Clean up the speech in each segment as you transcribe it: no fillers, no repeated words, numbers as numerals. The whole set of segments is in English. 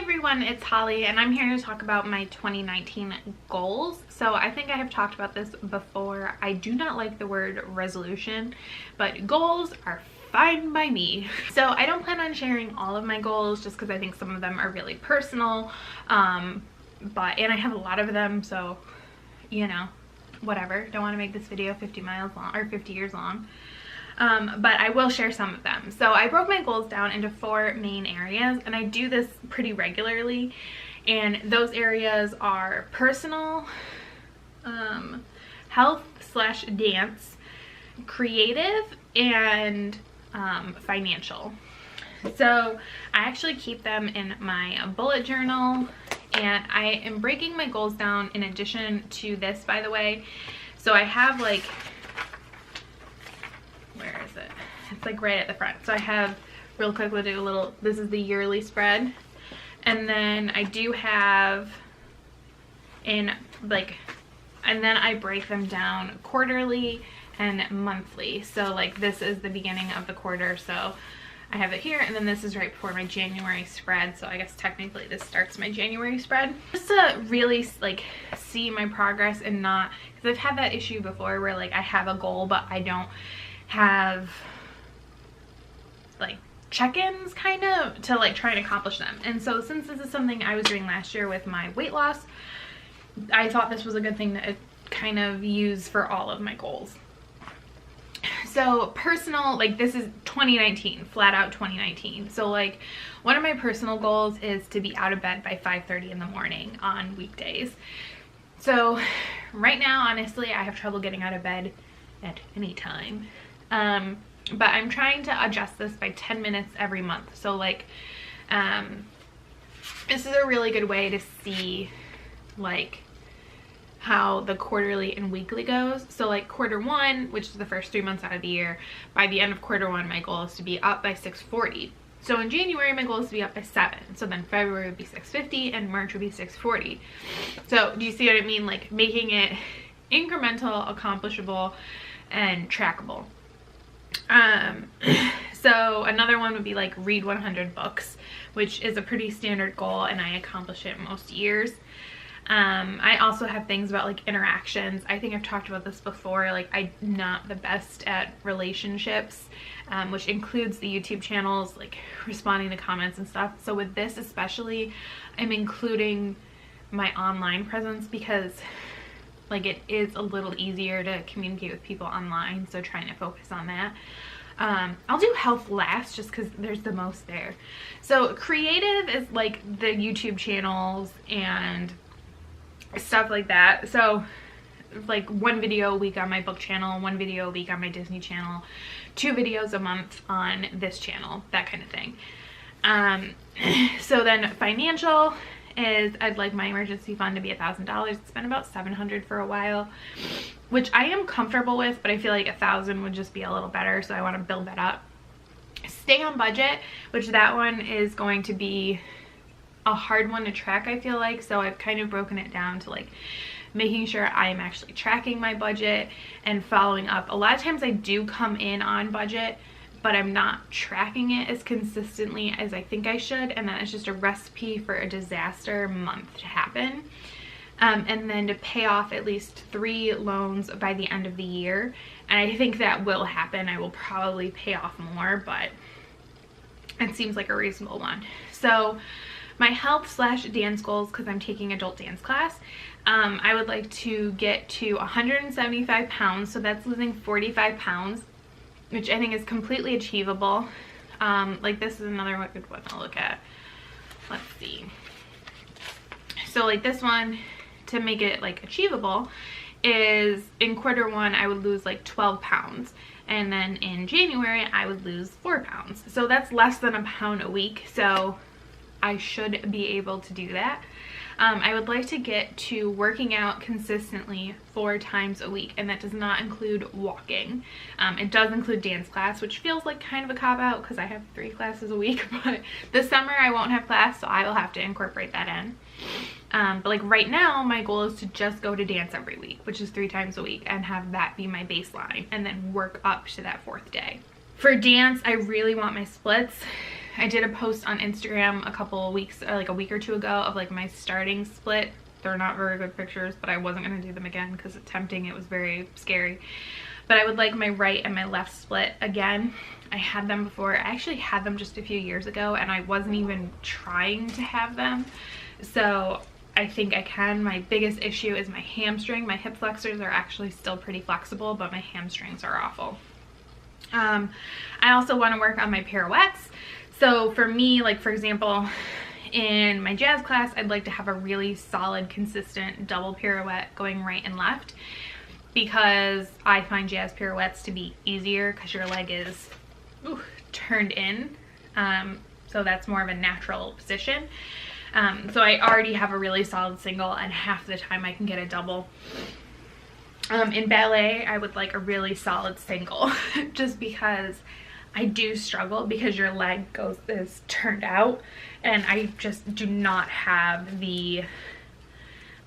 everyone, it's Holly and I'm here to talk about my 2019 goals. So I think I have talked about this before. I do not like the word resolution, but goals are fine by me. So I don't plan on sharing all of my goals just because I think some of them are really personal, and I have a lot of them, so you know, whatever. Don't want to make this video 50 miles long or 50 years long. But I will share some of them. So I broke my goals down into 4 main areas, and I do this pretty regularly, and those areas are personal, health / dance, creative, and financial. So I actually keep them in my bullet journal, and I am breaking my goals down in addition to this, by the way. So I have like, where is it? It's like right at the front. So I have, real quick, we'll do a little, this is the yearly spread. And then I do have in like, and then I break them down quarterly and monthly. So like this is the beginning of the quarter. So I have it here, and then this is right before my January spread. So I guess technically this starts my January spread. Just to really like see my progress and not, because I've had that issue before where like I have a goal, but I don't have like check-ins kind of to like try and accomplish them. And so since this is something I was doing last year with my weight loss, I thought this was a good thing to kind of use for all of my goals. So personal, like this is 2019, flat out 2019. So like one of my personal goals is to be out of bed by 5:30 in the morning on weekdays. So right now, honestly, I have trouble getting out of bed at any time. But I'm trying to adjust this by 10 minutes every month. So like, this is a really good way to see like how the quarterly and weekly goes. So like Q1, which is the first 3 months out of the year, by the end of Q1, my goal is to be up by 640. So in January, my goal is to be up by 7. So then February would be 650 and March would be 640. So do you see what I mean? Like making it incremental, accomplishable, and trackable. So another one would be like read 100 books, which is a pretty standard goal, and I accomplish it most years. I also have things about like interactions. I think I've talked about this before. Like I'm not the best at relationships, which includes the YouTube channels, like responding to comments and stuff. So with this especially, I'm including my online presence because like it is a little easier to communicate with people online, so trying to focus on that. I'll do health last just because there's the most there. So creative is like the YouTube channels and stuff like that. So like 1 video a week on my book channel, 1 video a week on my Disney channel, 2 videos a month on this channel, that kind of thing. So then financial is I'd like my emergency fund to be $1,000. It's been about $700 for a while, which I am comfortable with, but I feel like $1,000 would just be a little better, so I want to build that up. Stay on budget, which that one is going to be a hard one to track, I feel like. So I've kind of broken it down to like making sure I am actually tracking my budget and following up. A lot of times I do come in on budget, but I'm not tracking it as consistently as I think I should, and that is just a recipe for a disaster month to happen. And then to pay off at least 3 loans by the end of the year, and I think that will happen. I will probably pay off more, but it seems like a reasonable one. So my health / dance goals, because I'm taking adult dance class, I would like to get to 175 pounds, so that's losing 45 pounds, which I think is completely achievable. Like this is another good one to look at. Let's see. So like this one, to make it like achievable, is in Q1 I would lose like 12 pounds, and then in January I would lose 4 pounds. So that's less than a pound a week, so I should be able to do that. I would like to get to working out consistently 4 times a week, and that does not include walking. It does include dance class, which feels like kind of a cop-out because I have 3 classes a week, but this summer I won't have class, so I will have to incorporate that in. But like right now, my goal is to just go to dance every week, which is 3 times a week, and have that be my baseline, and then work up to that 4th day. For dance, I really want my splits I did a post on Instagram a couple weeks, or like a week or two ago, of like my starting split. They're not very good pictures, but I wasn't going to do them again because it's tempting. It was very scary. But I would like my right and my left split again. I had them before. I actually had them just a few years ago, and I wasn't even trying to have them. So I think I can. My biggest issue is my hamstring. My hip flexors are actually still pretty flexible, but my hamstrings are awful. I also want to work on my pirouettes. So for me, like for example, in my jazz class, I'd like to have a really solid, consistent double pirouette going right and left, because I find jazz pirouettes to be easier because your leg is turned in. So that's more of a natural position. So I already have a really solid single, and half the time I can get a double. In ballet, I would like a really solid single just because I do struggle because your leg is turned out, and I just do not have the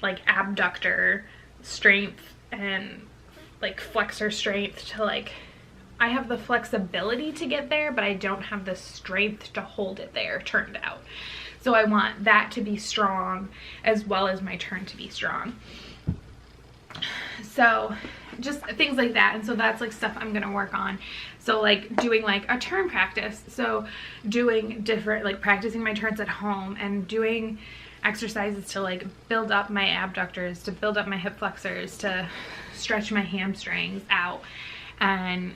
like abductor strength and like flexor strength to like, I have the flexibility to get there, but I don't have the strength to hold it there turned out. So I want that to be strong as well as my turn to be strong. So just things like that. And so that's like stuff I'm gonna work on. So like doing like a turn practice, so doing different, like practicing my turns at home and doing exercises to like build up my abductors, to build up my hip flexors, to stretch my hamstrings out, and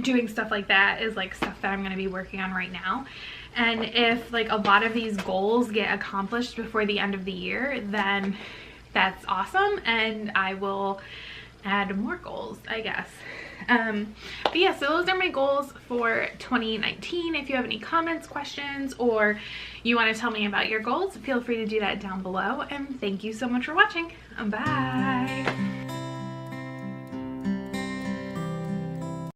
doing stuff like that is like stuff that I'm going to be working on right now. And if like a lot of these goals get accomplished before the end of the year, then that's awesome, and I will add more goals, I guess. But yeah, so those are my goals for 2019. If you have any comments, questions, or you want to tell me about your goals, feel free to do that down below. And thank you so much for watching. Bye.